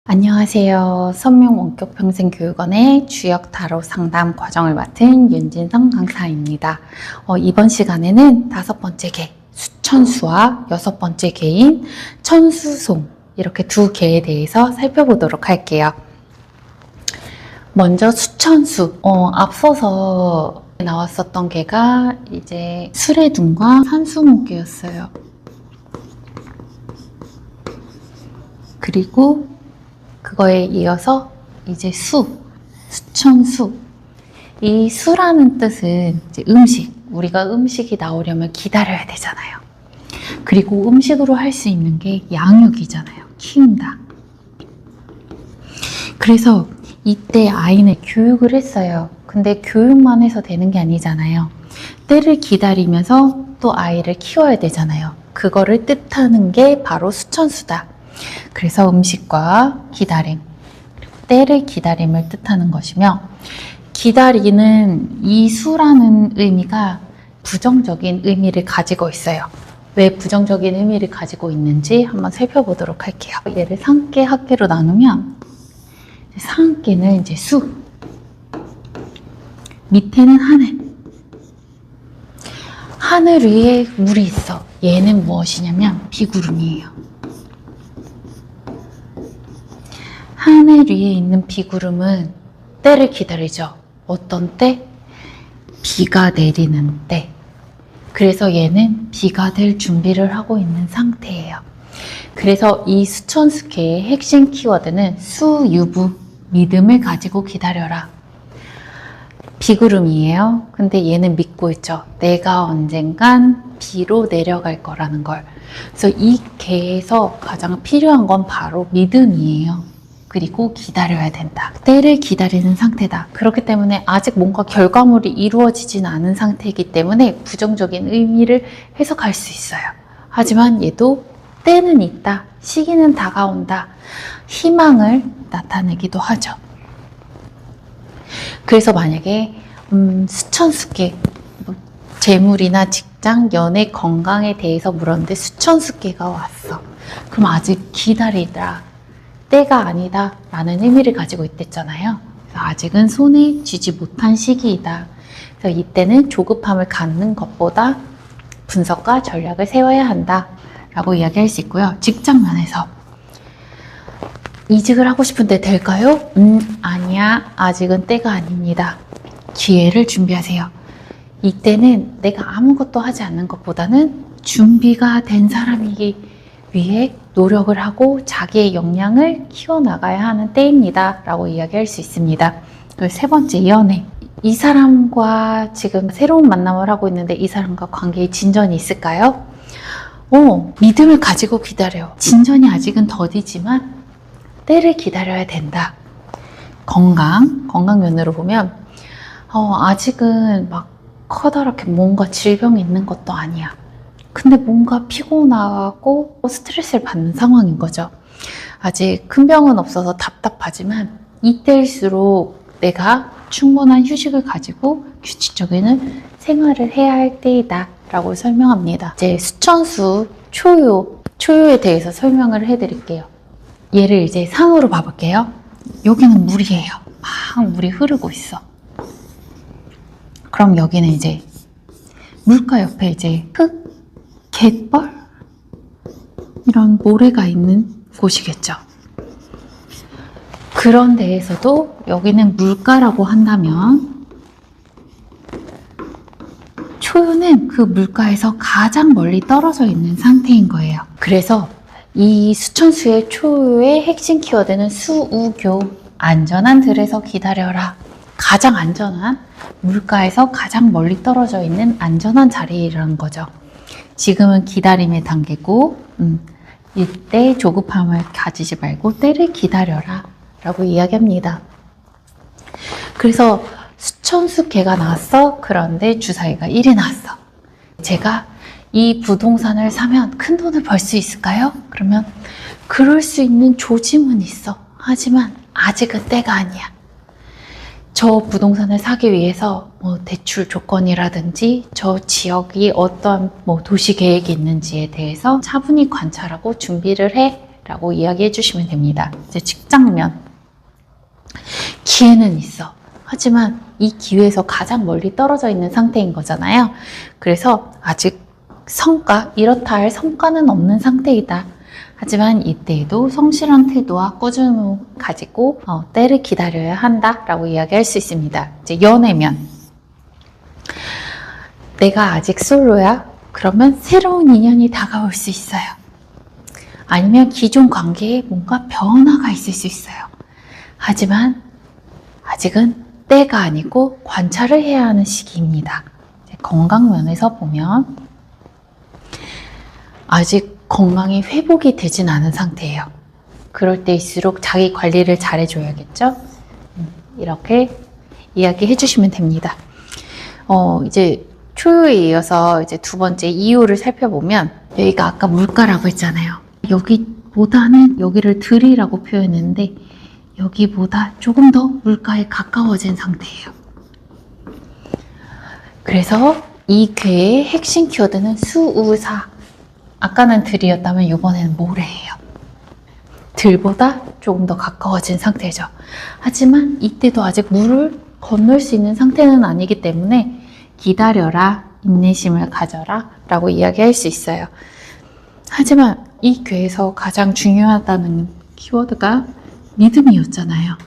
안녕하세요. 선명원격평생교육원의 주역 타로 상담 과정을 맡은 윤진성 강사입니다. 이번 시간에는 5번째 개, 수천수와 6번째 개인 천수송, 이렇게 두 개에 대해서 살펴보도록 할게요. 먼저 수천수, 앞서서 나왔었던 개가 이제 수레둔과 산수목개였어요. 그리고 그거에 이어서 이제 수천수. 이 수라는 뜻은 이제 음식, 우리가 음식이 나오려면 기다려야 되잖아요. 그리고 음식으로 할 수 있는 게 양육이잖아요. 키운다. 그래서 이때 아이는 교육을 했어요. 근데 교육만 해서 되는 게 아니잖아요. 때를 기다리면서 또 아이를 키워야 되잖아요. 그거를 뜻하는 게 바로 수천수다. 그래서 음식과 기다림, 그리고 때를 기다림을 뜻하는 것이며, 기다리는 이 수라는 의미가 부정적인 의미를 가지고 있어요. 왜 부정적인 의미를 가지고 있는지 한번 살펴보도록 할게요. 얘를 상계, 합계로 나누면 상계는 이제 수, 밑에는 하늘. 하늘 위에 물이 있어. 얘는 무엇이냐면 비구름이에요. 하늘 위에 있는 비구름은 때를 기다리죠. 어떤 때? 비가 내리는 때. 그래서 얘는 비가 될 준비를 하고 있는 상태예요. 그래서 이 수천수개의 핵심 키워드는 수유부, 믿음을 가지고 기다려라. 비구름이에요. 근데 얘는 믿고 있죠. 내가 언젠간 비로 내려갈 거라는 걸. 그래서 이 개에서 가장 필요한 건 바로 믿음이에요. 그리고 기다려야 된다. 때를 기다리는 상태다. 그렇기 때문에 아직 뭔가 결과물이 이루어지진 않은 상태이기 때문에 부정적인 의미를 해석할 수 있어요. 하지만 얘도 때는 있다. 시기는 다가온다. 희망을 나타내기도 하죠. 그래서 만약에 수천수개, 재물이나 직장, 연애, 건강에 대해서 물었는데 수천수개가 왔어. 그럼 아직 기다리라. 때가 아니다 라는 의미를 가지고 있댔잖아요. 그래서 아직은 손에 쥐지 못한 시기이다. 그래서 이때는 조급함을 갖는 것보다 분석과 전략을 세워야 한다 라고 이야기할 수 있고요. 직장 면에서 이직을 하고 싶은데 될까요? 아니야. 아직은 때가 아닙니다. 기회를 준비하세요. 이때는 내가 아무것도 하지 않는 것보다는 준비가 된 사람이기 위해 노력을 하고 자기의 역량을 키워나가야 하는 때입니다 라고 이야기할 수 있습니다. 그리고 세 번째, 연애. 이 사람과 지금 새로운 만남을 하고 있는데 이 사람과 관계에 진전이 있을까요? 믿음을 가지고 기다려. 진전이 아직은 더디지만 때를 기다려야 된다. 건강 면으로 보면 아직은 막 커다랗게 뭔가 질병이 있는 것도 아니야. 근데 뭔가 피곤하고 스트레스를 받는 상황인 거죠. 아직 큰 병은 없어서 답답하지만 이때일수록 내가 충분한 휴식을 가지고 규칙적인 생활을 해야 할 때이다 라고 설명합니다. 이제 수천수, 초유에 대해서 설명을 해드릴게요. 얘를 이제 상으로 봐볼게요. 여기는 물이에요. 막 물이 흐르고 있어. 그럼 여기는 이제 물가 옆에 이제 흙, 갯벌? 이런 모래가 있는 곳이겠죠. 그런 데에서도 여기는 물가라고 한다면 초유는 그 물가에서 가장 멀리 떨어져 있는 상태인 거예요. 그래서 이 수천수의 초유의 핵심 키워드는 수우교, 안전한 들에서 기다려라. 가장 안전한, 물가에서 가장 멀리 떨어져 있는 안전한 자리라는 거죠. 지금은 기다림의 단계고 이때 조급함을 가지지 말고 때를 기다려라 라고 이야기합니다. 그래서 수천수 개가 나왔어. 그런데 주사위가 1이 나왔어. 제가 이 부동산을 사면 큰 돈을 벌 수 있을까요? 그러면 그럴 수 있는 조짐은 있어. 하지만 아직은 때가 아니야. 저 부동산을 사기 위해서 대출 조건이라든지 저 지역이 어떤 도시 계획이 있는지에 대해서 차분히 관찰하고 준비를 해 라고 이야기해 주시면 됩니다. 이제 직장면. 기회는 있어. 하지만 이 기회에서 가장 멀리 떨어져 있는 상태인 거잖아요. 그래서 아직 성과, 이렇다 할 성과는 없는 상태이다. 하지만 이때에도 성실한 태도와 꾸준함을 가지고 때를 기다려야 한다 라고 이야기할 수 있습니다. 이제 연애면. 내가 아직 솔로야? 그러면 새로운 인연이 다가올 수 있어요. 아니면 기존 관계에 뭔가 변화가 있을 수 있어요. 하지만 아직은 때가 아니고 관찰을 해야 하는 시기입니다. 건강 면에서 보면 아직 건강이 회복이 되진 않은 상태예요. 그럴 때일수록 자기 관리를 잘 해줘야겠죠? 이렇게 이야기해 주시면 됩니다. 이제 초유에 이어서 이제 두 번째 이유를 살펴보면 여기가 아까 물가라고 했잖아요. 여기보다는 여기를 들이라고 표현했는데 여기보다 조금 더 물가에 가까워진 상태예요. 그래서 이 괴의 핵심 키워드는 수우사. 아까는 들이었다면 이번에는 모래예요. 들보다 조금 더 가까워진 상태죠. 하지만 이때도 아직 물을 건널 수 있는 상태는 아니기 때문에 기다려라, 인내심을 가져라 라고 이야기할 수 있어요. 하지만 이 괴에서 가장 중요하다는 키워드가 믿음이었잖아요.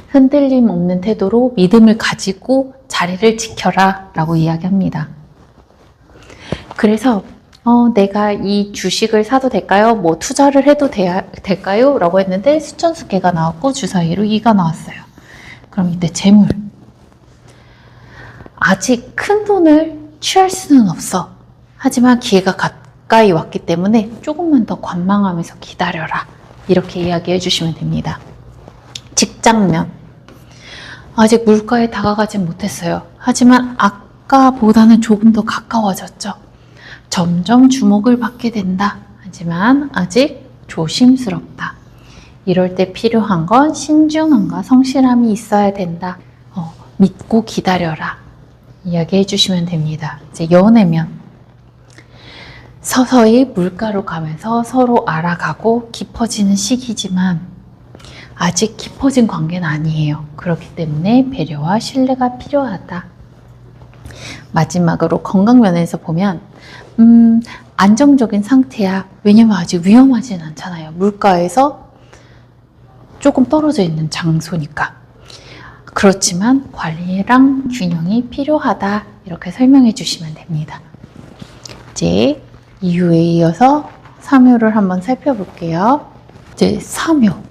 흔들림 없는 태도로 믿음을 가지고 자리를 지켜라 라고 이야기합니다. 그래서 내가 이 주식을 사도 될까요? 뭐 투자를 해도 될까요? 라고 했는데 수천수개가 나왔고 주사위로 2가 나왔어요. 그럼 이때 재물. 아직 큰 돈을 취할 수는 없어. 하지만 기회가 가까이 왔기 때문에 조금만 더 관망하면서 기다려라. 이렇게 이야기해 주시면 됩니다. 직장면. 아직 물가에 다가가진 못했어요. 하지만 아까보다는 조금 더 가까워졌죠. 점점 주목을 받게 된다. 하지만 아직 조심스럽다. 이럴 때 필요한 건 신중함과 성실함이 있어야 된다. 믿고 기다려라. 이야기해 주시면 됩니다. 이제 연애면. 서서히 물가로 가면서 서로 알아가고 깊어지는 시기지만 아직 깊어진 관계는 아니에요. 그렇기 때문에 배려와 신뢰가 필요하다. 마지막으로 건강면에서 보면 안정적인 상태야. 왜냐면 아직 위험하진 않잖아요. 물가에서 조금 떨어져 있는 장소니까. 그렇지만 관리랑 균형이 필요하다. 이렇게 설명해 주시면 됩니다. 이제 이유에 이어서 사묘를 한번 살펴볼게요. 이제 사묘.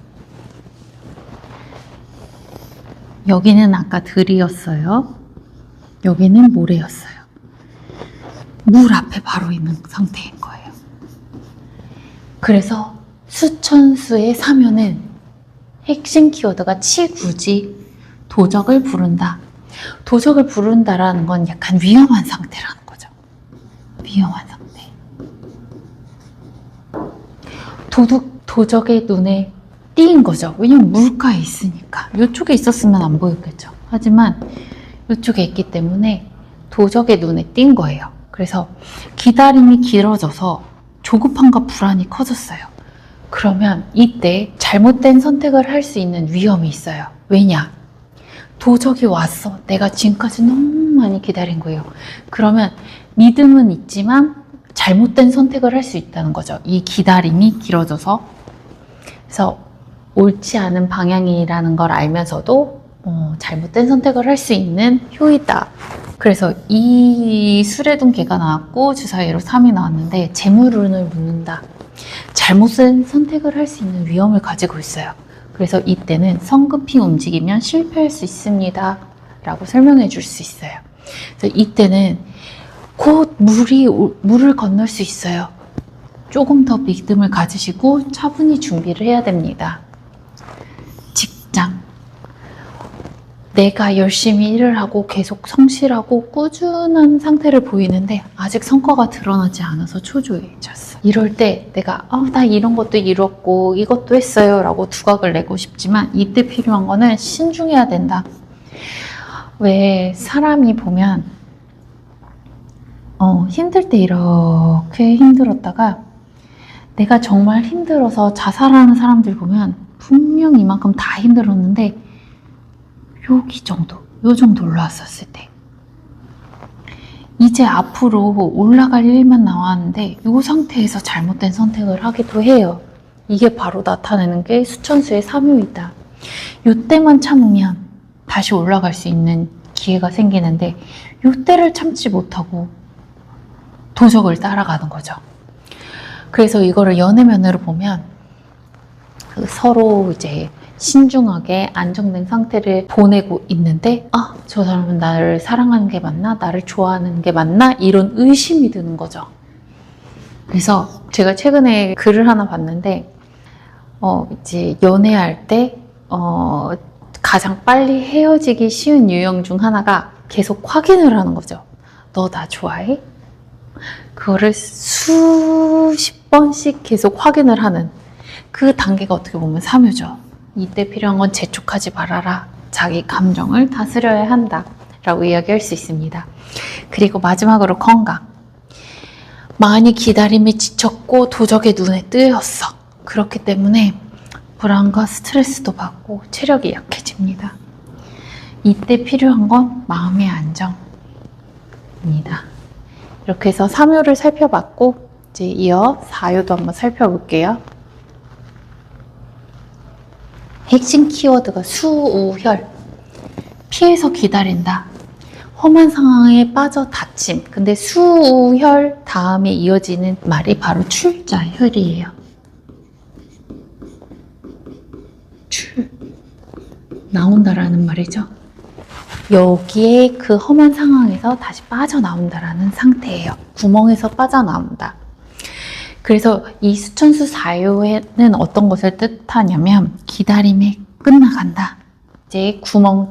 여기는 아까 들이었어요. 여기는 모래였어요. 물 앞에 바로 있는 상태인 거예요. 그래서 수천수의 사묘는 핵심 키워드가 치구지, 도적을 부른다. 도적을 부른다라는 건 약간 위험한 상태라는 거죠. 위험한 상태. 도적의 눈에 띄인 거죠. 왜냐면 물가에 있으니까. 이쪽에 있었으면 안 보였겠죠. 하지만 이쪽에 있기 때문에 도적의 눈에 띈 거예요. 그래서 기다림이 길어져서 조급함과 불안이 커졌어요. 그러면 이때 잘못된 선택을 할 수 있는 위험이 있어요. 왜냐? 도적이 왔어. 내가 지금까지 너무 많이 기다린 거예요. 그러면 믿음은 있지만 잘못된 선택을 할 수 있다는 거죠. 이 기다림이 길어져서. 그래서 옳지 않은 방향이라는 걸 알면서도 잘못된 선택을 할 수 있는 효이다. 그래서 이 술에 둔 개가 나왔고 주사위로 3이 나왔는데 재물운을 묻는다. 잘못된 선택을 할 수 있는 위험을 가지고 있어요. 그래서 이때는 성급히 움직이면 실패할 수 있습니다. 라고 설명해 줄 수 있어요. 그래서 이때는 곧 물을 건널 수 있어요. 조금 더 믿음을 가지시고 차분히 준비를 해야 됩니다. 직장. 내가 열심히 일을 하고 계속 성실하고 꾸준한 상태를 보이는데 아직 성과가 드러나지 않아서 초조해졌어. 이럴 때 내가 나 이런 것도 이뤘고 이것도 했어요 라고 두각을 내고 싶지만 이때 필요한 거는 신중해야 된다. 왜 사람이 보면 힘들 때 이렇게 힘들었다가 내가 정말 힘들어서 자살하는 사람들 보면 분명 이만큼 다 힘들었는데 여기 정도, 요 정도 올라왔었을 때 이제 앞으로 올라갈 일만 나왔는데 이 상태에서 잘못된 선택을 하기도 해요. 이게 바로 나타내는 게 수천수의 삼요이다. 이때만 참으면 다시 올라갈 수 있는 기회가 생기는데 이때를 참지 못하고 도적을 따라가는 거죠. 그래서 이거를 연애면으로 보면 서로 이제 신중하게 안정된 상태를 보내고 있는데 저 사람은 나를 사랑하는 게 맞나? 나를 좋아하는 게 맞나? 이런 의심이 드는 거죠. 그래서 제가 최근에 글을 하나 봤는데 이제 연애할 때 가장 빨리 헤어지기 쉬운 유형 중 하나가 계속 확인을 하는 거죠. 너 나 좋아해? 그거를 수십 번씩 계속 확인을 하는 그 단계가 어떻게 보면 삼요죠. 이때 필요한 건 재촉하지 말아라. 자기 감정을 다스려야 한다. 라고 이야기할 수 있습니다. 그리고 마지막으로 건강. 많이 기다림에 지쳤고 도적의 눈에 뜨였어. 그렇기 때문에 불안과 스트레스도 받고 체력이 약해집니다. 이때 필요한 건 마음의 안정입니다. 이렇게 해서 3요를 살펴봤고 이제 이어 4요도 한번 살펴볼게요. 핵심 키워드가 수우혈. 피해서 기다린다. 험한 상황에 빠져 다침. 근데 수우혈 다음에 이어지는 말이 바로 출자혈이에요. 나온다라는 말이죠. 여기에 그 험한 상황에서 다시 빠져나온다라는 상태예요. 구멍에서 빠져나온다. 그래서 이 수천수 사요에는 어떤 것을 뜻하냐면 기다림이 끝나간다. 이제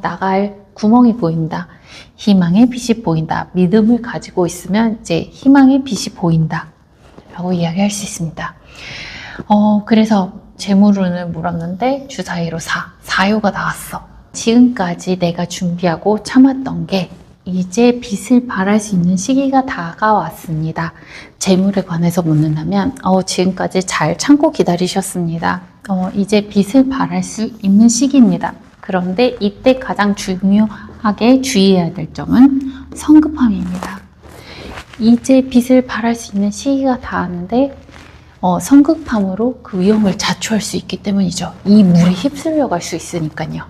나갈 구멍이 보인다. 희망의 빛이 보인다. 믿음을 가지고 있으면 이제 희망의 빛이 보인다. 라고 이야기할 수 있습니다. 그래서 재물운을 물었는데 주사위로 4요가 나왔어. 지금까지 내가 준비하고 참았던 게 이제 빛을 발할 수 있는 시기가 다가왔습니다. 재물에 관해서 묻는다면 지금까지 잘 참고 기다리셨습니다. 이제 빛을 발할 수 있는 시기입니다. 그런데 이때 가장 중요하게 주의해야 될 점은 성급함입니다. 이제 빛을 발할 수 있는 시기가 닿았는데 성급함으로 그 위험을 자초할 수 있기 때문이죠. 이 물에 휩쓸려 갈 수 있으니까요.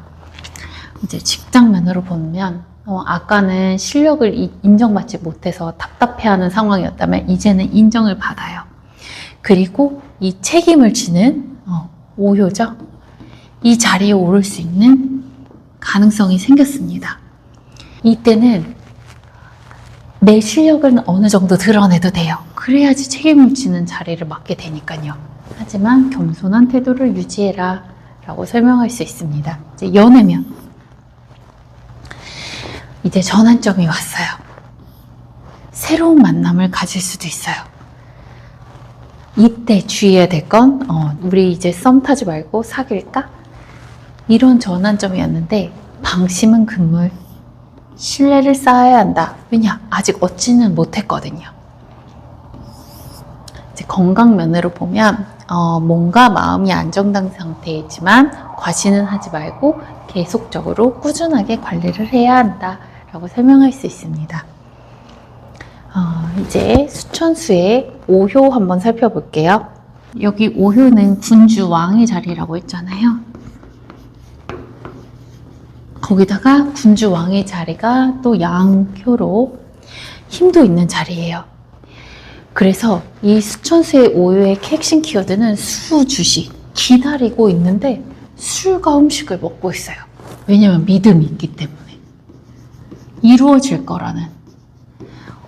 이제 직장면으로 보면 아까는 실력을 인정받지 못해서 답답해하는 상황이었다면 이제는 인정을 받아요. 그리고 이 책임을 지는 5요죠. 이 자리에 오를 수 있는 가능성이 생겼습니다. 이때는 내 실력은 어느 정도 드러내도 돼요. 그래야지 책임을 지는 자리를 맡게 되니까요. 하지만 겸손한 태도를 유지해라 라고 설명할 수 있습니다. 이제 연애면 이제 전환점이 왔어요. 새로운 만남을 가질 수도 있어요. 이때 주의해야 될 건 우리 이제 썸 타지 말고 사귈까? 이런 전환점이었는데 방심은 금물. 신뢰를 쌓아야 한다. 왜냐? 아직 얻지는 못했거든요. 이제 건강 면으로 보면 몸과 마음이 안정된 상태이지만 과신은 하지 말고 계속적으로 꾸준하게 관리를 해야 한다 라고 설명할 수 있습니다. 이제 수천수의 5효 한번 살펴볼게요. 여기 5효는 군주 왕의 자리라고 했잖아요. 거기다가 군주 왕의 자리가 또 양효로 힘도 있는 자리예요. 그래서 이 수천수의 5효의 핵심 키워드는 수주시. 기다리고 있는데 술과 음식을 먹고 있어요. 왜냐면 믿음이 있기 때문에. 이루어질 거라는.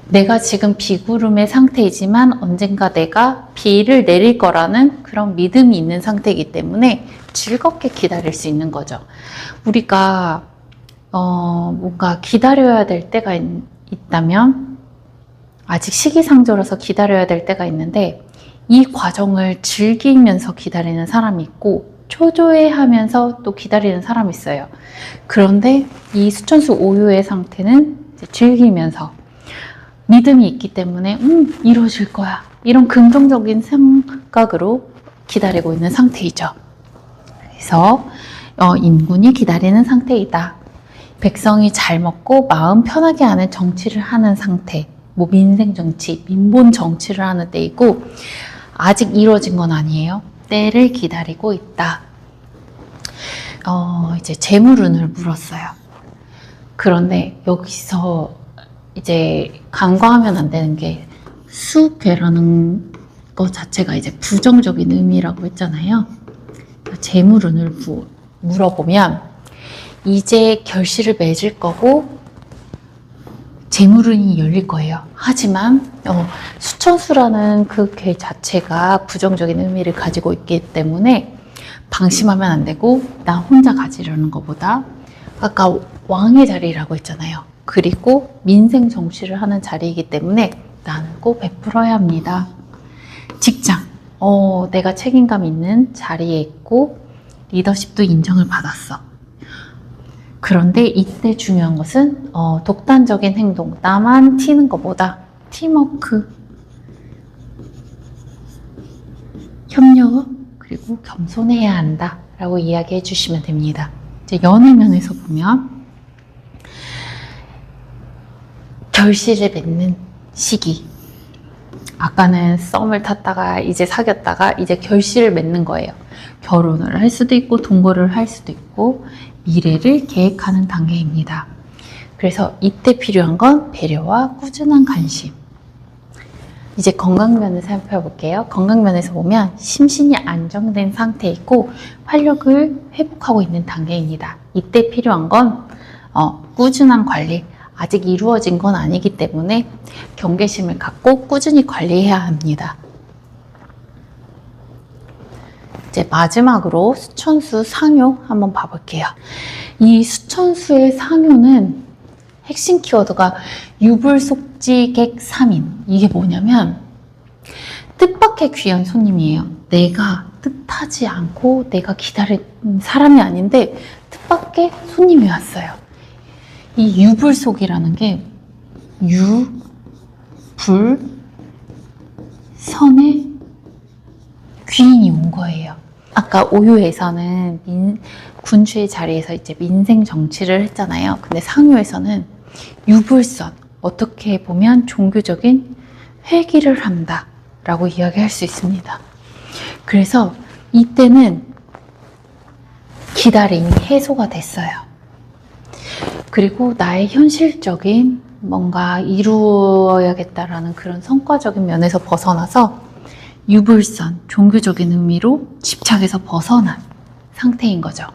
내가 지금 비구름의 상태이지만 언젠가 내가 비를 내릴 거라는 그런 믿음이 있는 상태이기 때문에 즐겁게 기다릴 수 있는 거죠. 우리가 뭔가 기다려야 될 때가 있다면 아직 시기상조라서 기다려야 될 때가 있는데 이 과정을 즐기면서 기다리는 사람이 있고 초조해하면서 또 기다리는 사람이 있어요. 그런데 이 수천수 5요의 상태는 이제 즐기면서 믿음이 있기 때문에 이루어질 거야. 이런 긍정적인 생각 즉각으로 기다리고 있는 상태이죠. 그래서 인군이 기다리는 상태이다. 백성이 잘 먹고 마음 편하게 하는 정치를 하는 상태, 뭐 민생 정치, 민본 정치를 하는 때이고 아직 이루어진 건 아니에요. 때를 기다리고 있다. 이제 재물운을 물었어요. 그런데 여기서 이제 간과하면 안 되는 게 수괴라는 것 자체가 이제 부정적인 의미라고 했잖아요. 재물운을 물어보면 이제 결실을 맺을 거고 재물운이 열릴 거예요. 하지만 수천수라는 그 개 자체가 부정적인 의미를 가지고 있기 때문에 방심하면 안 되고 나 혼자 가지려는 것보다 아까 왕의 자리라고 했잖아요. 그리고 민생 정치를 하는 자리이기 때문에 나는 꼭 베풀어야 합니다. 직장, 내가 책임감 있는 자리에 있고 리더십도 인정을 받았어. 그런데 이때 중요한 것은 독단적인 행동, 나만 튀는 것보다 팀워크, 협력, 그리고 겸손해야 한다 라고 이야기해 주시면 됩니다. 이제 연애면에서 보면 결실을 맺는 시기, 아까는 썸을 탔다가 이제 사귀었다가 이제 결실을 맺는 거예요. 결혼을 할 수도 있고 동거를 할 수도 있고 미래를 계획하는 단계입니다. 그래서 이때 필요한 건 배려와 꾸준한 관심. 이제 건강면을 살펴볼게요. 건강면에서 보면 심신이 안정된 상태에 있고 활력을 회복하고 있는 단계입니다. 이때 필요한 건 꾸준한 관리. 아직 이루어진 건 아니기 때문에 경계심을 갖고 꾸준히 관리해야 합니다. 이제 마지막으로 수천수 상효 한번 봐볼게요. 이 수천수의 상효는 핵심 키워드가 유불속지객삼인. 이게 뭐냐면 뜻밖의 귀한 손님이에요. 내가 뜻하지 않고 내가 기다린 사람이 아닌데 뜻밖의 손님이 왔어요. 이 유불속이라는 게 유, 불, 선의 귀인이 온 거예요. 아까 오유에서는 군주의 자리에서 이제 민생 정치를 했잖아요. 근데 상유에서는 유불선, 어떻게 보면 종교적인 회귀를 한다 라고 이야기할 수 있습니다. 그래서 이때는 기다림이 해소가 됐어요. 그리고 나의 현실적인 뭔가 이루어야겠다라는 그런 성과적인 면에서 벗어나서 유불선, 종교적인 의미로 집착에서 벗어난 상태인 거죠.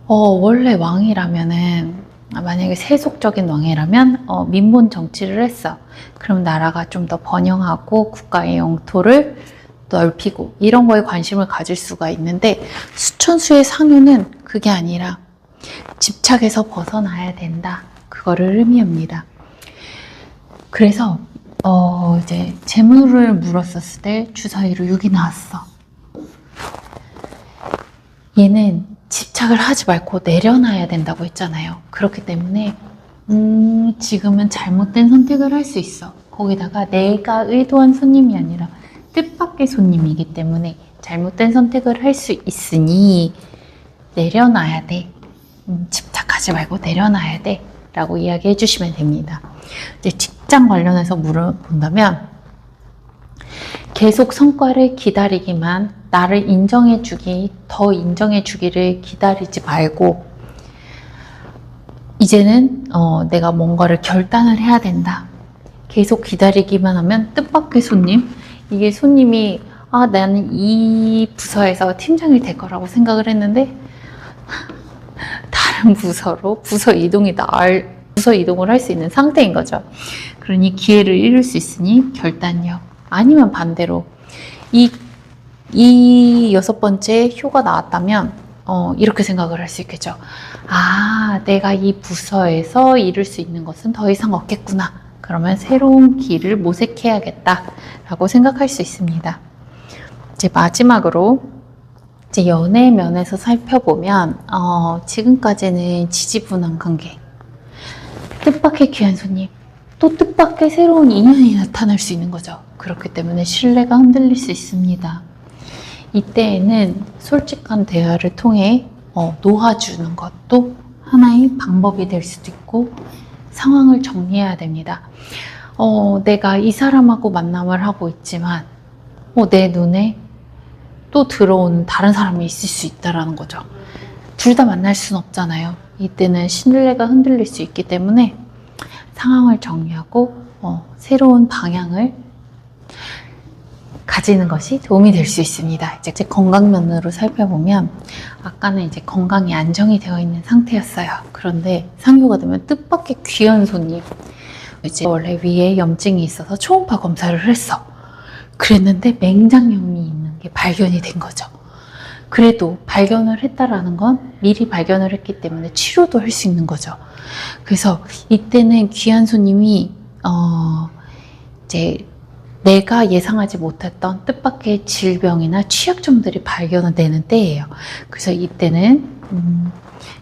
원래 왕이라면은, 만약에 세속적인 왕이라면 민본 정치를 했어. 그럼 나라가 좀 더 번영하고 국가의 영토를 넓히고 이런 거에 관심을 가질 수가 있는데 수천수의 상효는 그게 아니라 집착에서 벗어나야 된다. 그거를 의미합니다. 그래서 이제 재물을 물었었을 때 주사위로 6이 나왔어. 얘는 집착을 하지 말고 내려놔야 된다고 했잖아요. 그렇기 때문에 지금은 잘못된 선택을 할 수 있어. 거기다가 내가 의도한 손님이 아니라 뜻밖의 손님이기 때문에 잘못된 선택을 할 수 있으니 내려놔야 돼. 집착하지 말고 내려놔야 돼 라고 이야기해 주시면 됩니다. 이제 직장 관련해서 물어본다면 계속 성과를 기다리기만 나를 더 인정해 주기를 기다리지 말고 이제는 내가 뭔가를 결단을 해야 된다. 계속 기다리기만 하면 뜻밖의 손님, 이게 손님이 나는 이 부서에서 팀장이 될 거라고 생각을 했는데 다른 부서로 부서 이동을 할 수 있는 상태인 거죠. 그러니 기회를 잃을 수 있으니 결단력. 아니면 반대로 이 여섯 번째 효가 나왔다면 이렇게 생각을 할 수 있겠죠. 내가 이 부서에서 이룰 수 있는 것은 더 이상 없겠구나. 그러면 새로운 길을 모색해야겠다 라고 생각할 수 있습니다. 이제 마지막으로 이제 연애 면에서 살펴보면 지금까지는 지지분한 관계, 뜻밖의 귀한 손님, 또 뜻밖의 새로운 인연이 나타날 수 있는 거죠. 그렇기 때문에 신뢰가 흔들릴 수 있습니다. 이때에는 솔직한 대화를 통해 놓아주는 것도 하나의 방법이 될 수도 있고, 상황을 정리해야 됩니다. 내가 이 사람하고 만남을 하고 있지만 내 눈에 또 들어오는 다른 사람이 있을 수 있다는 거죠. 둘 다 만날 수는 없잖아요. 이때는 신뢰가 흔들릴 수 있기 때문에 상황을 정리하고 새로운 방향을 가지는 것이 도움이 될 수 있습니다. 이제 건강면으로 살펴보면 아까는 이제 건강이 안정이 되어 있는 상태였어요. 그런데 상교가 되면 뜻밖의 귀한 손님, 이제 원래 위에 염증이 있어서 초음파 검사를 했어. 그랬는데 맹장염이 있는 게 발견이 된 거죠. 그래도 발견을 했다라는 건 미리 발견을 했기 때문에 치료도 할 수 있는 거죠. 그래서 이때는 귀한 손님이 이제 내가 예상하지 못했던 뜻밖의 질병이나 취약점들이 발견되는 때예요. 그래서 이때는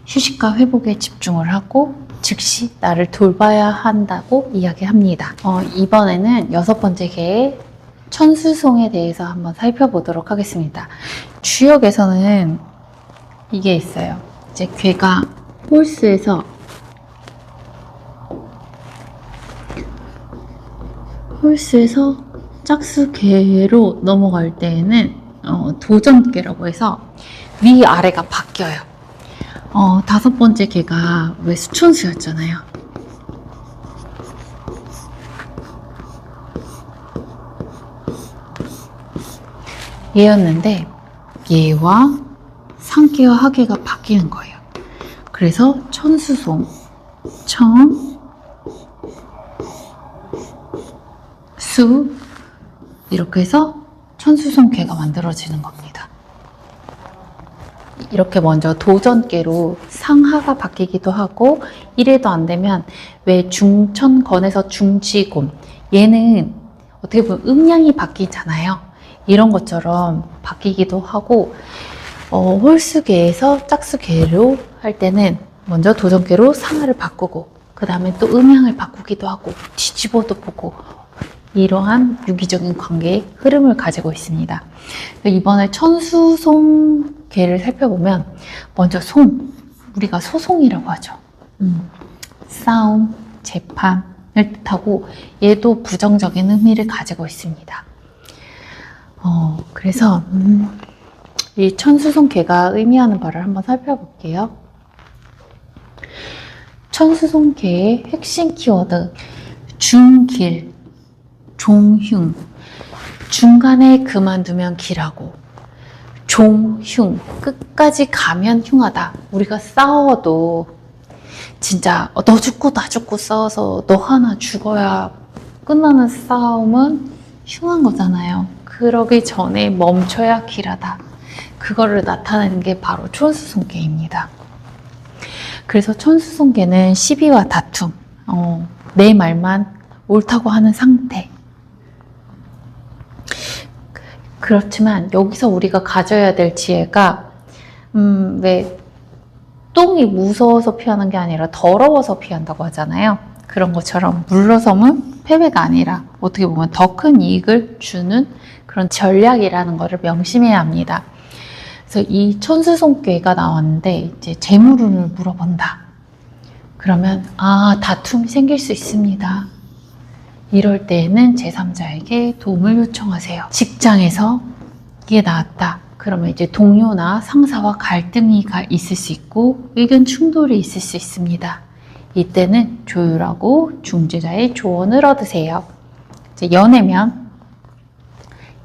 휴식과 회복에 집중을 하고 즉시 나를 돌봐야 한다고 이야기합니다. 이번에는 6번째 개의 천수송에 대해서 한번 살펴보도록 하겠습니다. 주역에서는 이게 있어요. 이제 괴가 홀스에서 짝수개로 넘어갈 때에는 도전개라고 해서 위아래가 바뀌어요. 5번째 개가 왜 수천수였잖아요. 얘였는데 얘와 상계와 하계가 바뀌는 거예요. 그래서 천수송, 수 이렇게 해서 천수송개가 만들어지는 겁니다. 이렇게 먼저 도전개로 상하가 바뀌기도 하고, 이래도 안 되면 왜 중천건에서 중지곰, 얘는 어떻게 보면 음양이 바뀌잖아요. 이런 것처럼 바뀌기도 하고, 홀수계에서 짝수계로 할 때는 먼저 도전계로 상하를 바꾸고 그 다음에 또 음양을 바꾸기도 하고 뒤집어도 보고, 이러한 유기적인 관계의 흐름을 가지고 있습니다. 이번에 천수송계를 살펴보면 먼저 우리가 소송이라고 하죠. 싸움, 재판을 뜻하고 얘도 부정적인 의미를 가지고 있습니다. 그래서 이 천수송개가 의미하는 바를 한번 살펴볼게요. 천수송개의 핵심 키워드, 중길, 종흉, 중간에 그만두면 길하고, 종흉, 끝까지 가면 흉하다. 우리가 싸워도 진짜 너 죽고 나 죽고 싸워서 너 하나 죽어야 끝나는 싸움은 흉한 거잖아요. 그러기 전에 멈춰야 길하다. 그거를 나타내는 게 바로 천수송개입니다. 그래서 천수송개는 시비와 다툼, 내 말만 옳다고 하는 상태. 그렇지만 여기서 우리가 가져야 될 지혜가 왜 똥이 무서워서 피하는 게 아니라 더러워서 피한다고 하잖아요. 그런 것처럼 물러섬은 패배가 아니라 어떻게 보면 더 큰 이익을 주는 그런 전략이라는 것을 명심해야 합니다. 그래서 이 천수송개가 나왔는데 이제 재물운을 물어본다. 그러면 다툼이 생길 수 있습니다. 이럴 때에는 제3자에게 도움을 요청하세요. 직장에서 이게 나왔다. 그러면 이제 동료나 상사와 갈등이 있을 수 있고 의견 충돌이 있을 수 있습니다. 이때는 조율하고 중재자의 조언을 얻으세요. 이제 연애면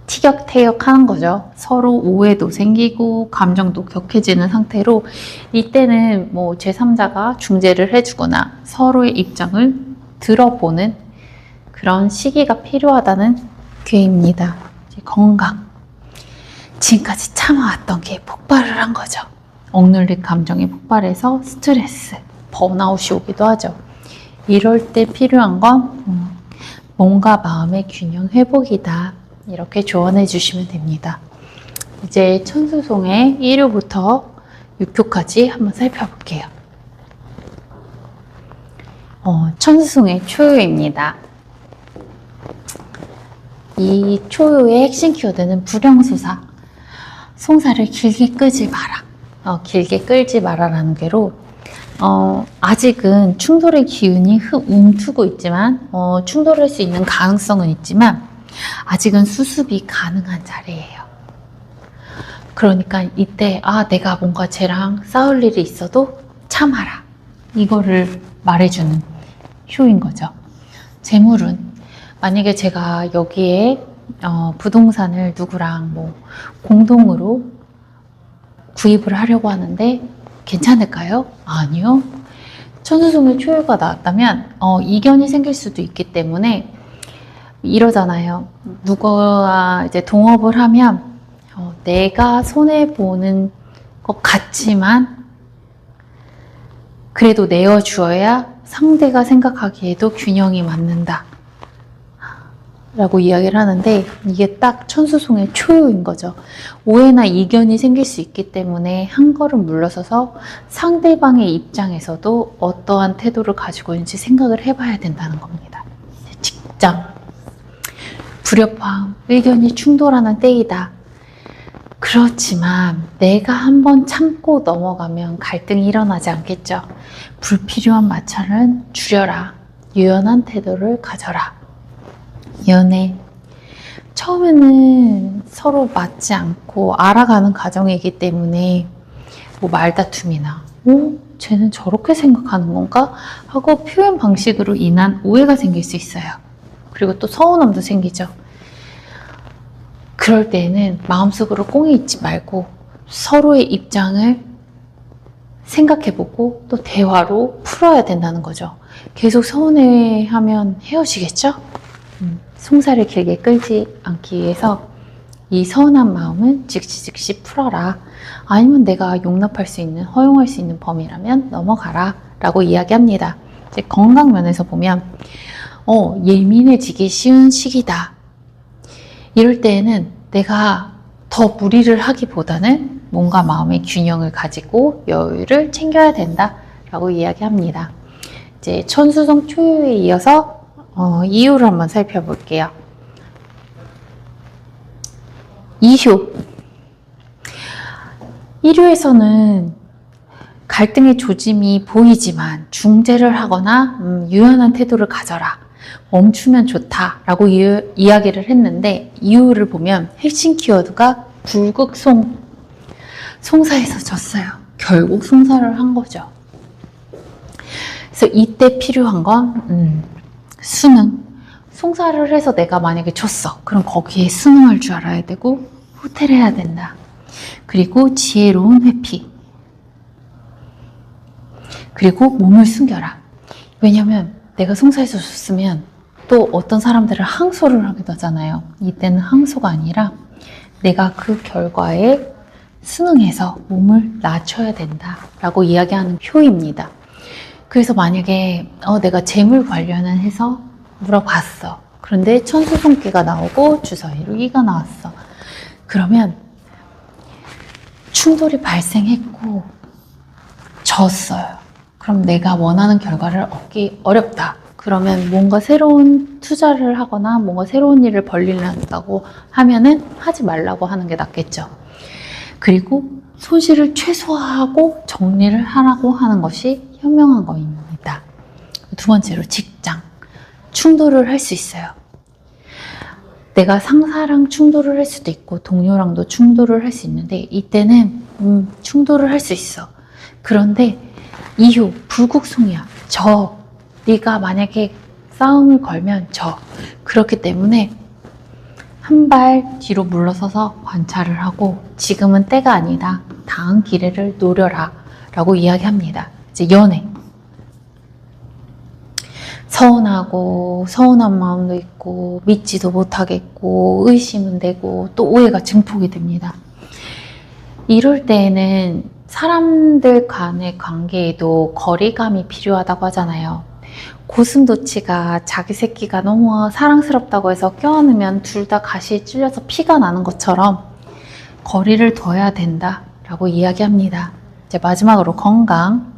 티격태격 하는 거죠. 서로 오해도 생기고 감정도 격해지는 상태로 이때는 뭐 제3자가 중재를 해주거나 서로의 입장을 들어보는 그런 시기가 필요하다는 괴입니다. 이제 건강. 지금까지 참아왔던 게 폭발을 한 거죠. 억눌린 감정이 폭발해서 스트레스, 번아웃이 오기도 하죠. 이럴 때 필요한 건 몸과 마음의 균형 회복이다. 이렇게 조언해 주시면 됩니다. 이제 천수송의 1호부터 6호까지 한번 살펴볼게요. 천수송의 초요입니다. 이 초요의 핵심 키워드는 불영소사. 송사를 길게 끌지 마라. 길게 끌지 마라라는 괴로 아직은 충돌의 기운이 움트고 있지만 충돌할 수 있는 가능성은 있지만 아직은 수습이 가능한 자리예요. 그러니까 이때 내가 뭔가 쟤랑 싸울 일이 있어도 참아라. 이거를 말해주는 효인 거죠. 재물은 만약에 제가 여기에 부동산을 누구랑 공동으로 구입을 하려고 하는데 괜찮을까요? 아니요. 천수송의 초유가 나왔다면 이견이 생길 수도 있기 때문에 이러잖아요. 누가 이제 동업을 하면 내가 손해보는 것 같지만 그래도 내어주어야 상대가 생각하기에도 균형이 맞는다 라고 이야기를 하는데 이게 딱 천수송의 초유인 거죠. 오해나 이견이 생길 수 있기 때문에 한 걸음 물러서서 상대방의 입장에서도 어떠한 태도를 가지고 있는지 생각을 해봐야 된다는 겁니다. 직장, 불협화음, 의견이 충돌하는 때이다. 그렇지만 내가 한번 참고 넘어가면 갈등이 일어나지 않겠죠. 불필요한 마찰은 줄여라. 유연한 태도를 가져라. 연애. 처음에는 서로 맞지 않고 알아가는 과정이기 때문에 말다툼이나 쟤는 저렇게 생각하는 건가? 하고 표현 방식으로 인한 오해가 생길 수 있어요. 그리고 또 서운함도 생기죠. 그럴 때는 마음속으로 꽁이 있지 말고 서로의 입장을 생각해보고 또 대화로 풀어야 된다는 거죠. 계속 서운해하면 헤어지겠죠? 송사를 길게 끌지 않기 위해서 이 서운한 마음은 즉시 풀어라. 아니면 내가 용납할 수 있는, 허용할 수 있는 범위라면 넘어가라 라고 이야기합니다. 이제 건강 면에서 보면 예민해지기 쉬운 시기다. 이럴 때에는 내가 더 무리를 하기보다는 뭔가 마음의 균형을 가지고 여유를 챙겨야 된다 라고 이야기합니다. 이제 천수송 초유에 이어서 이유를 한번 살펴볼게요. 2효. 1효에서는 갈등의 조짐이 보이지만 중재를 하거나 유연한 태도를 가져라. 멈추면 좋다라고 이야기를 했는데 2효를 보면 핵심 키워드가 불극송. 송사에서 졌어요. 결국 송사를 한 거죠. 그래서 이때 필요한 건 수능. 송사를 해서 내가 만약에 졌어. 그럼 거기에 수능할 줄 알아야 되고 후퇴해야 된다. 그리고 지혜로운 회피. 그리고 몸을 숨겨라. 왜냐면 내가 송사에서 졌으면 또 어떤 사람들은 항소를 하기도 하잖아요. 이때는 항소가 아니라 내가 그 결과에 순응해서 몸을 낮춰야 된다라고 이야기하는 효입니다. 그래서 만약에 내가 재물 관련해서 물어봤어. 그런데 천수송기가 나오고 주사위로2가 나왔어. 그러면 충돌이 발생했고 졌어요. 그럼 내가 원하는 결과를 얻기 어렵다. 그러면 뭔가 새로운 투자를 하거나 뭔가 새로운 일을 벌리려고 하면은 하지 말라고 하는 게 낫겠죠. 그리고 손실을 최소화하고 정리를 하라고 하는 것이 현명한 거입니다. 두 번째로 직장. 충돌을 할 수 있어요. 내가 상사랑 충돌을 할 수도 있고 동료랑도 충돌을 할 수 있는데 이때는 충돌을 할 수 있어. 그런데 2효 불국송이야. 네가 만약에 싸움을 걸면 그렇기 때문에 한 발 뒤로 물러서서 관찰을 하고 지금은 때가 아니다. 다음 기회를 노려라 라고 이야기합니다. 이제 연애. 서운한 마음도 있고 믿지도 못하겠고 의심은 되고 또 오해가 증폭이 됩니다. 이럴 때에는 사람들 간의 관계에도 거리감이 필요하다고 하잖아요. 고슴도치가 자기 새끼가 너무 사랑스럽다고 해서 껴안으면 둘 다 가시에 찔려서 피가 나는 것처럼 거리를 둬야 된다라고 이야기합니다. 이제 마지막으로 건강.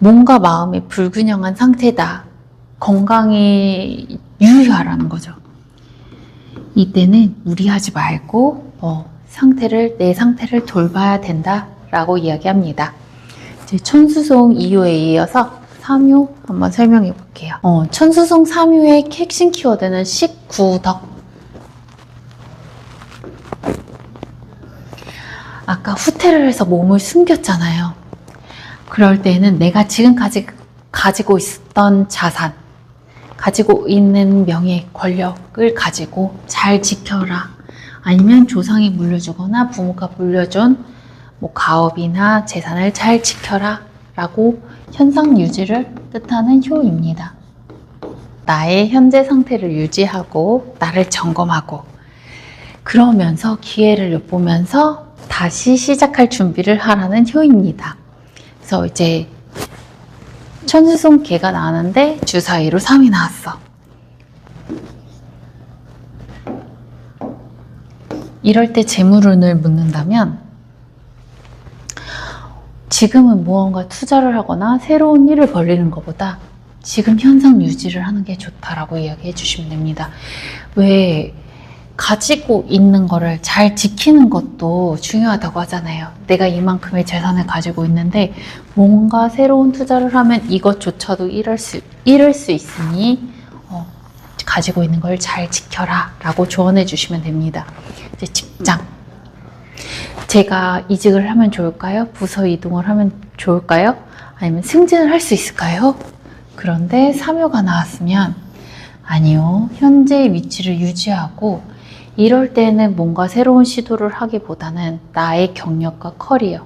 몸과 마음이 불균형한 상태다. 건강에 유의하라는 거죠. 이때는 무리하지 말고 내 상태를 돌봐야 된다라고 이야기합니다. 이제 천수송 2호에 이어서 3호 한번 설명해 볼게요. 천수송 3호의 핵심 키워드는 식구덕. 아까 후퇴를 해서 몸을 숨겼잖아요. 그럴 때는 내가 지금까지 가지고 있었던 자산, 가지고 있는 명예, 권력을 가지고 잘 지켜라. 아니면 조상이 물려주거나 부모가 물려준 가업이나 재산을 잘 지켜라 라고 현상 유지를 뜻하는 효입니다. 나의 현재 상태를 유지하고 나를 점검하고 그러면서 기회를 엿보면서 다시 시작할 준비를 하라는 효입니다. 그래서 이제 천수송 개가 나왔는데 주사위로 3이 나왔어. 이럴 때 재물운을 묻는다면 지금은 무언가 투자를 하거나 새로운 일을 벌리는 것보다 지금 현상 유지를 하는 게 좋다라고 이야기해 주시면 됩니다. 왜 가지고 있는 거를 잘 지키는 것도 중요하다고 하잖아요. 내가 이만큼의 재산을 가지고 있는데 뭔가 새로운 투자를 하면 이것조차도 잃을 수 있으니 가지고 있는 걸 잘 지켜라 라고 조언해 주시면 됩니다. 이제 직장. 제가 이직을 하면 좋을까요? 부서 이동을 하면 좋을까요? 아니면 승진을 할 수 있을까요? 그런데 3호가 나왔으면 아니요. 현재의 위치를 유지하고 이럴 때는 뭔가 새로운 시도를 하기보다는 나의 경력과 커리어,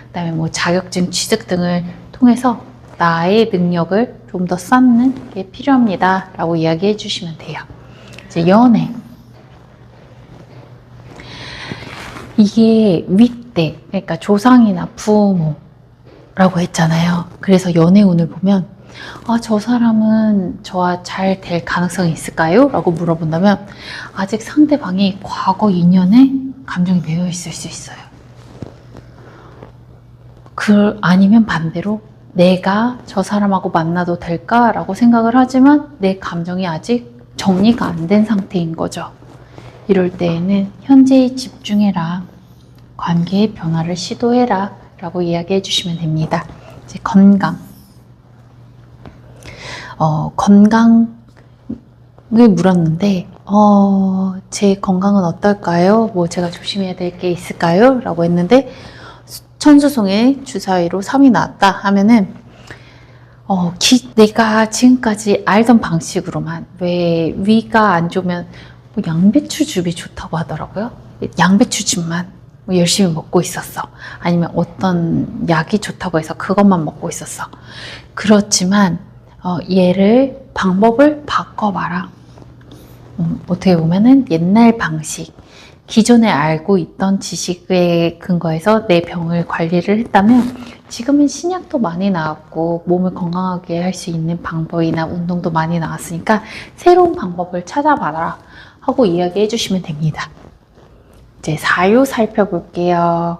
그다음에 자격증 취득 등을 통해서 나의 능력을 좀 더 쌓는 게 필요합니다. 라고 이야기해 주시면 돼요. 이제 연애. 이게 윗대, 그러니까 조상이나 부모라고 했잖아요. 그래서 연애운을 보면 저 사람은 저와 잘 될 가능성이 있을까요? 라고 물어본다면 아직 상대방이 과거 인연에 감정이 매여 있을 수 있어요. 아니면 반대로 내가 저 사람하고 만나도 될까라고 생각을 하지만 내 감정이 아직 정리가 안 된 상태인 거죠. 이럴 때에는 현재에 집중해라. 관계의 변화를 시도해라. 라고 이야기해 주시면 됩니다. 이제 건강. 건강을 물었는데 제 건강은 어떨까요? 제가 조심해야 될 게 있을까요? 라고 했는데 천수송의 주사위로 3이 나왔다 하면은 내가 지금까지 알던 방식으로만 왜 위가 안 좋으면 양배추즙이 좋다고 하더라고요. 양배추즙만 열심히 먹고 있었어. 아니면 어떤 약이 좋다고 해서 그것만 먹고 있었어. 그렇지만 방법을 바꿔봐라. 어떻게 보면은 옛날 방식, 기존에 알고 있던 지식에 근거해서 내 병을 관리를 했다면 지금은 신약도 많이 나왔고 몸을 건강하게 할 수 있는 방법이나 운동도 많이 나왔으니까 새로운 방법을 찾아봐라 하고 이야기해 주시면 됩니다. 이제 4유 살펴볼게요.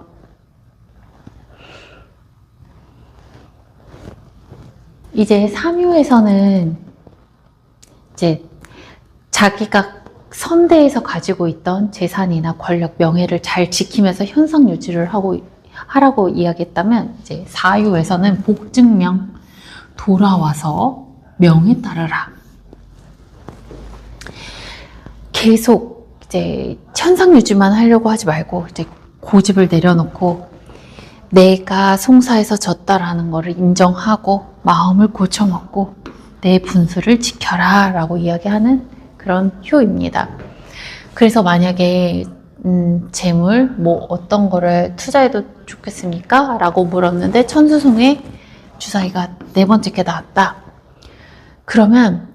이제 3유에서는 이제 자기가 선대에서 가지고 있던 재산이나 권력, 명예를 잘 지키면서 현상 유지를 하라고 이야기했다면 이제 4유에서는 복증명, 돌아와서 명에 따르라. 계속 이제 현상 유지만 하려고 하지 말고 이제 고집을 내려놓고 내가 송사에서 졌다라는 것을 인정하고 마음을 고쳐먹고 내 분수를 지켜라 라고 이야기하는 그런 효입니다. 그래서 만약에 재물 어떤 거를 투자해도 좋겠습니까? 라고 물었는데 천수송의 주사위가 4번째 게 나왔다. 그러면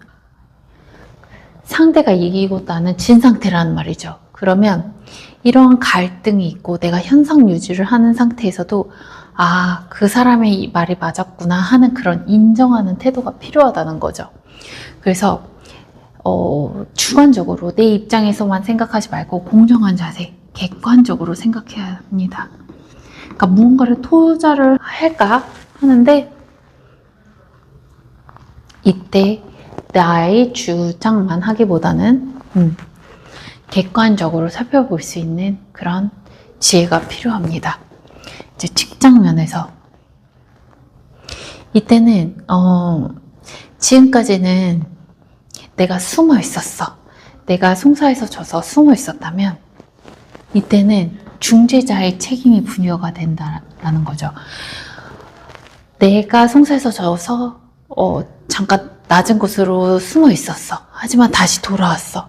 상대가 이기고 나는 진 상태라는 말이죠. 그러면 이러한 갈등이 있고 내가 현상 유지를 하는 상태에서도 그 사람의 말이 맞았구나 하는 그런 인정하는 태도가 필요하다는 거죠. 그래서 주관적으로 내 입장에서만 생각하지 말고 공정한 자세, 객관적으로 생각해야 합니다. 그러니까 무언가를 투자를 할까 하는데 이때 나의 주장만 하기보다는 객관적으로 살펴볼 수 있는 그런 지혜가 필요합니다. 이제 직장 면에서 이때는 지금까지는 내가 숨어 있었어. 내가 송사에서 져서 숨어 있었다면 이때는 중재자의 책임이 부여가 된다라는 거죠. 내가 송사에서 져서 잠깐 낮은 곳으로 숨어 있었어. 하지만 다시 돌아왔어.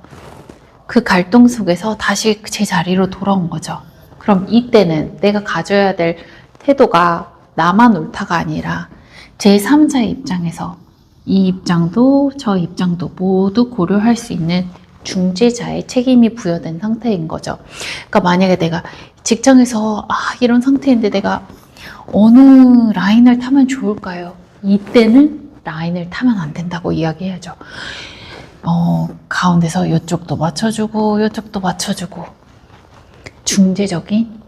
그 갈등 속에서 다시 제 자리로 돌아온 거죠. 그럼 이때는 내가 가져야 될 태도가 나만 옳다가 아니라 제3자의 입장에서 이 입장도 저 입장도 모두 고려할 수 있는 중재자의 책임이 부여된 상태인 거죠. 그러니까 만약에 내가 직장에서 이런 상태인데 내가 어느 라인을 타면 좋을까요? 이때는 라인을 타면 안 된다고 이야기해야죠. 가운데서 이쪽도 맞춰주고 이쪽도 맞춰주고 중재적인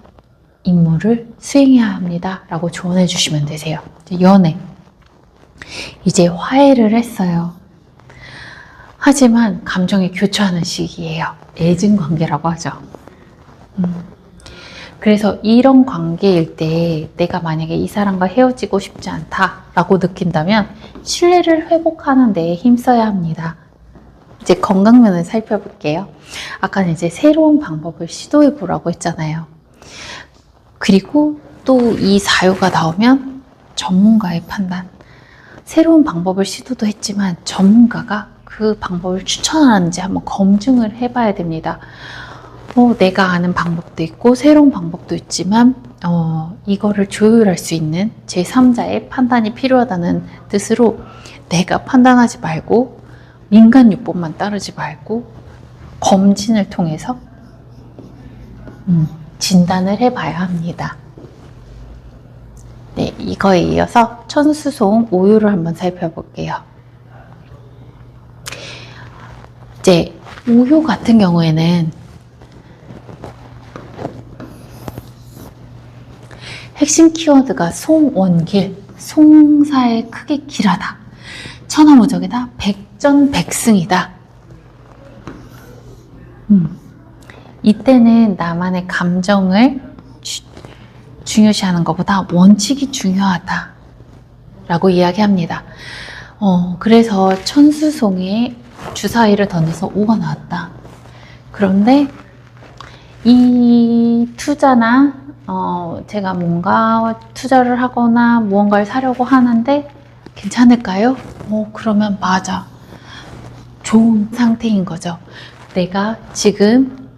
임무를 수행해야 합니다 라고 조언해 주시면 되세요. 연애, 이제 화해를 했어요. 하지만 감정이 교차하는 시기예요. 애증 관계라고 하죠. 그래서 이런 관계일 때 내가 만약에 이 사람과 헤어지고 싶지 않다라고 느낀다면 신뢰를 회복하는 데에 힘써야 합니다. 이제 건강면을 살펴볼게요. 아까는 이제 새로운 방법을 시도해 보라고 했잖아요. 그리고 또 이 사유가 나오면 전문가의 판단. 새로운 방법을 시도도 했지만 전문가가 그 방법을 추천하는지 한번 검증을 해봐야 됩니다. 내가 아는 방법도 있고 새로운 방법도 있지만 이거를 조율할 수 있는 제3자의 판단이 필요하다는 뜻으로 내가 판단하지 말고 민간요법만 따르지 말고 검진을 통해서 진단을 해봐야 합니다. 네, 이거에 이어서 천수송 오유를 한번 살펴볼게요. 이제 오유 같은 경우에는 핵심 키워드가 송원길, 송사의 크게 길하다, 천하무적이다, 백전백승이다. 이때는 나만의 감정을 중요시하는 것보다 원칙이 중요하다 라고 이야기합니다. 그래서 천수송에 주사위를 던져서 5가 나왔다. 그런데 이 투자나 제가 뭔가 투자를 하거나 무언가를 사려고 하는데 괜찮을까요? 그러면 맞아. 좋은 상태인 거죠. 내가 지금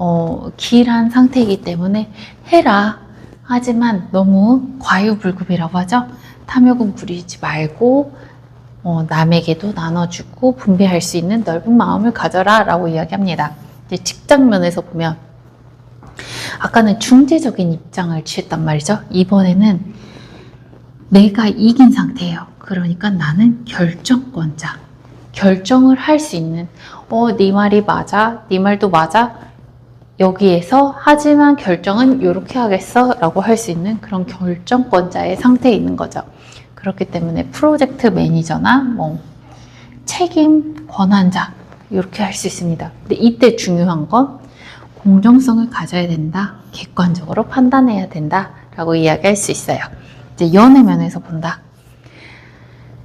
길한 상태이기 때문에 해라. 하지만 너무 과유불급이라고 하죠. 탐욕은 부리지 말고 남에게도 나눠주고 분배할 수 있는 넓은 마음을 가져라 라고 이야기합니다. 이제 직장 면에서 보면 아까는 중재적인 입장을 취했단 말이죠. 이번에는 내가 이긴 상태예요. 그러니까 나는 결정권자. 결정을 할 수 있는 네 말이 맞아. 네 말도 맞아. 여기에서 하지만 결정은 이렇게 하겠어 라고 할 수 있는 그런 결정권자의 상태에 있는 거죠. 그렇기 때문에 프로젝트 매니저나 책임 권한자 이렇게 할 수 있습니다. 근데 이때 중요한 건 공정성을 가져야 된다. 객관적으로 판단해야 된다 라고 이야기할 수 있어요. 이제 연애 면에서 본다.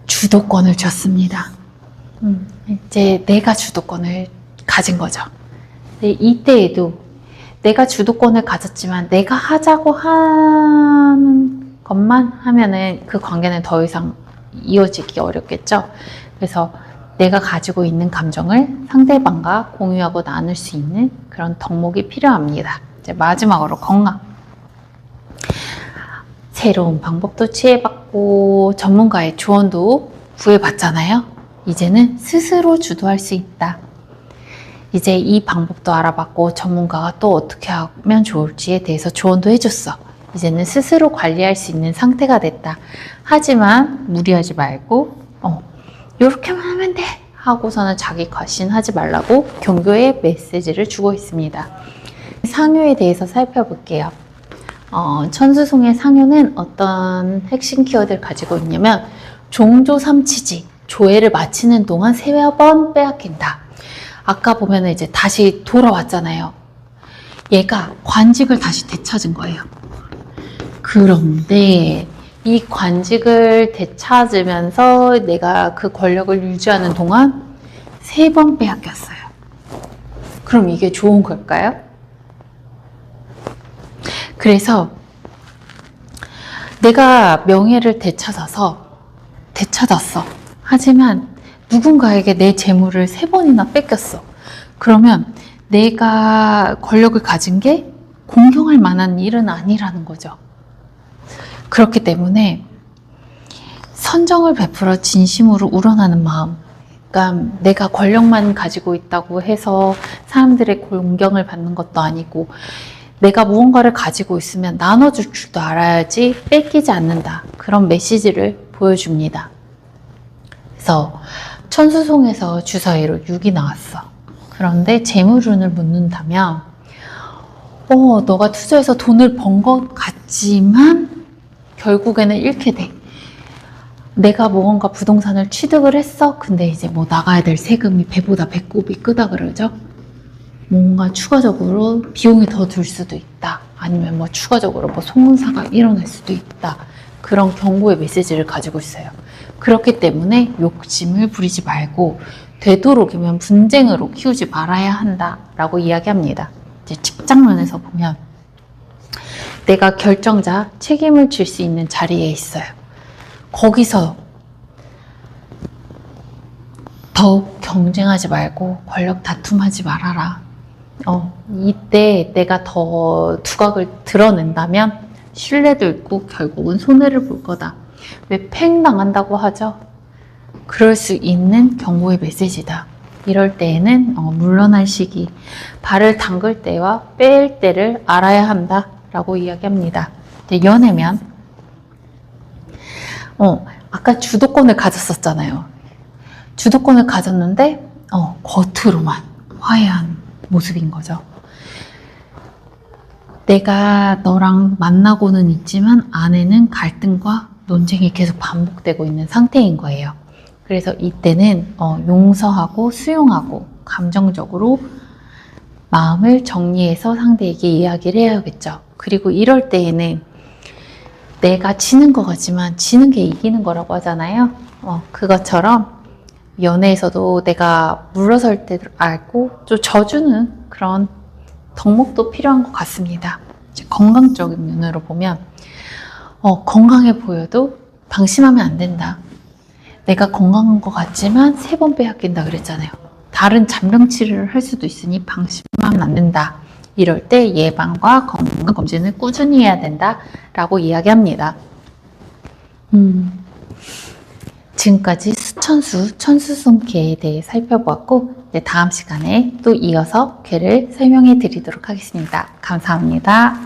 주도권을 줬습니다. 이제 내가 주도권을 가진 거죠. 근데 이때에도 내가 주도권을 가졌지만 내가 하자고 하는 것만 하면은 그 관계는 더 이상 이어지기 어렵겠죠. 그래서 내가 가지고 있는 감정을 상대방과 공유하고 나눌 수 있는 그런 덕목이 필요합니다. 이제 마지막으로 건강. 새로운 방법도 취해봤고 전문가의 조언도 구해봤잖아요. 이제는 스스로 주도할 수 있다. 이제 이 방법도 알아봤고 전문가가 또 어떻게 하면 좋을지에 대해서 조언도 해줬어. 이제는 스스로 관리할 수 있는 상태가 됐다. 하지만 무리하지 말고 이렇게만 하면 돼 하고서는 자기 과신하지 말라고 경고의 메시지를 주고 있습니다. 상효에 대해서 살펴볼게요. 천수송의 상효는 어떤 핵심 키워드를 가지고 있냐면 종조삼치지, 조회를 마치는 동안 3번 빼앗긴다. 아까 보면은 이제 다시 돌아왔잖아요. 얘가 관직을 다시 되찾은 거예요. 그런데 이 관직을 되찾으면서 내가 그 권력을 유지하는 동안 3번 빼앗겼어요. 그럼 이게 좋은 걸까요? 그래서 내가 명예를 되찾았어. 하지만 누군가에게 내 재물을 3번이나 뺏겼어. 그러면 내가 권력을 가진 게 공경할 만한 일은 아니라는 거죠. 그렇기 때문에 선정을 베풀어 진심으로 우러나는 마음, 그러니까 내가 권력만 가지고 있다고 해서 사람들의 공경을 받는 것도 아니고 내가 무언가를 가지고 있으면 나눠줄 줄도 알아야지 뺏기지 않는다. 그런 메시지를 보여줍니다. 그래서 천수송에서 주사위로 6이 나왔어. 그런데 재물운을 묻는다면 너가 투자해서 돈을 번 것 같지만 결국에는 잃게 돼. 내가 무언가 부동산을 취득을 했어. 근데 이제 뭐 나가야 될 세금이 배보다 배꼽이 크다 그러죠. 뭔가 추가적으로 비용이 더 들 수도 있다. 아니면 뭐 추가적으로 뭐 송사가 일어날 수도 있다. 그런 경고의 메시지를 가지고 있어요. 그렇기 때문에 욕심을 부리지 말고 되도록이면 분쟁으로 키우지 말아야 한다라고 이야기합니다. 이제 직장면에서 보면 내가 결정자, 책임을 질 수 있는 자리에 있어요. 거기서 더욱 경쟁하지 말고 권력 다툼하지 말아라. 이때 내가 더 두각을 드러낸다면 신뢰도 있고 결국은 손해를 볼 거다. 왜 팽당한다고 하죠? 그럴 수 있는 경고의 메시지다. 이럴 때에는 물러날 시기, 발을 담글 때와 뺄 때를 알아야 한다 라고 이야기합니다. 연애면 아까 주도권을 가졌었잖아요. 주도권을 가졌는데 겉으로만 화해한 모습인 거죠. 내가 너랑 만나고는 있지만 안에는 갈등과 논쟁이 계속 반복되고 있는 상태인 거예요. 그래서 이때는 용서하고 수용하고 감정적으로 마음을 정리해서 상대에게 이야기를 해야겠죠. 그리고 이럴 때에는 내가 지는 것 같지만 지는 게 이기는 거라고 하잖아요. 그것처럼 연애에서도 내가 물러설 때 알고 좀 져주는 그런 덕목도 필요한 것 같습니다. 건강적인 면으로 보면 건강해 보여도 방심하면 안 된다. 내가 건강한 것 같지만 3번 빼앗긴다 그랬잖아요. 다른 잔병 치료를 할 수도 있으니 방심하면 안 된다. 이럴 때 예방과 건강검진을 꾸준히 해야 된다라고 이야기합니다. 지금까지 천수송개에 대해 살펴보았고 다음 시간에 또 이어서 개를 설명해 드리도록 하겠습니다. 감사합니다.